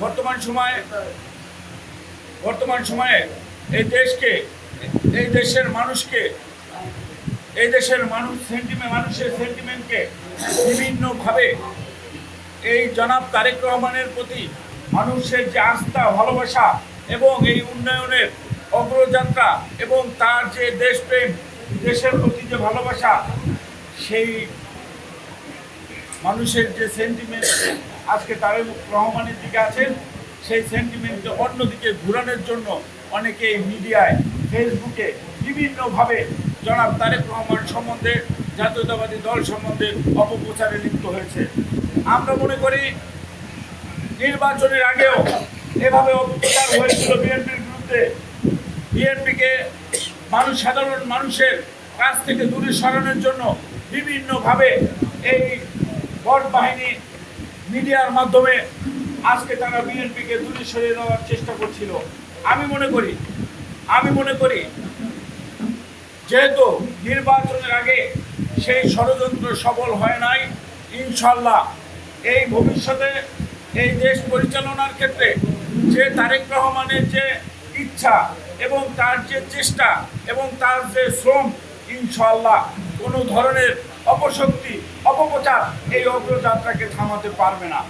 বর্তমান সময়ে এই দেশকে, এই দেশের মানুষকে, এই দেশের মানুষের সেন্টিমেন্টকে বিভিন্নভাবে এই জনাব তারেক রহমানের প্রতি মানুষের যে আস্থা, ভালোবাসা এবং এই উন্নয়নের অগ্রযাত্রা এবং তার যে দেশপ্রেম, দেশের প্রতি যে ভালোবাসা, সেই মানুষের যে সেন্টিমেন্ট আজকে তারেক রহমানের দিকে আছেন, সেই সেন্টিমেন্টকে অন্যদিকে ঘুরানোর জন্য অনেকেই মিডিয়ায়, ফেসবুকে বিভিন্নভাবে জনাব তারেক রহমান সম্বন্ধে, জাতীয়তাবাদী দল সম্বন্ধে অপপ্রচারে লিপ্ত হয়েছে। আমরা মনে করি নির্বাচনের আগেও এভাবে অপপ্রচার হয়েছিল বিএনপির বিরুদ্ধে। বিএনপিকে সাধারণ মানুষের কাছ থেকে দূরে সরানোর জন্য বিভিন্নভাবে এই বট বাহিনী মিডিয়ার মাধ্যমে আজকে তারা বিএনপিকে দূরে সরিয়ে দেওয়ার চেষ্টা করছিল। আমি মনে করি যেহেতু নির্বাচনের আগে সেই ষড়যন্ত্র সফল হয় নাই, ইনশাল্লাহ এই ভবিষ্যতে এই দেশ পরিচালনার ক্ষেত্রে যে তারেক রহমানের যে ইচ্ছা এবং তার যে চেষ্টা এবং তার যে শ্রম, ইনশাল্লাহ কোনো ধরনের অপশক্তি, অপপ্রচার এই অগ্রযাত্রাকে থামাতে পারবে না।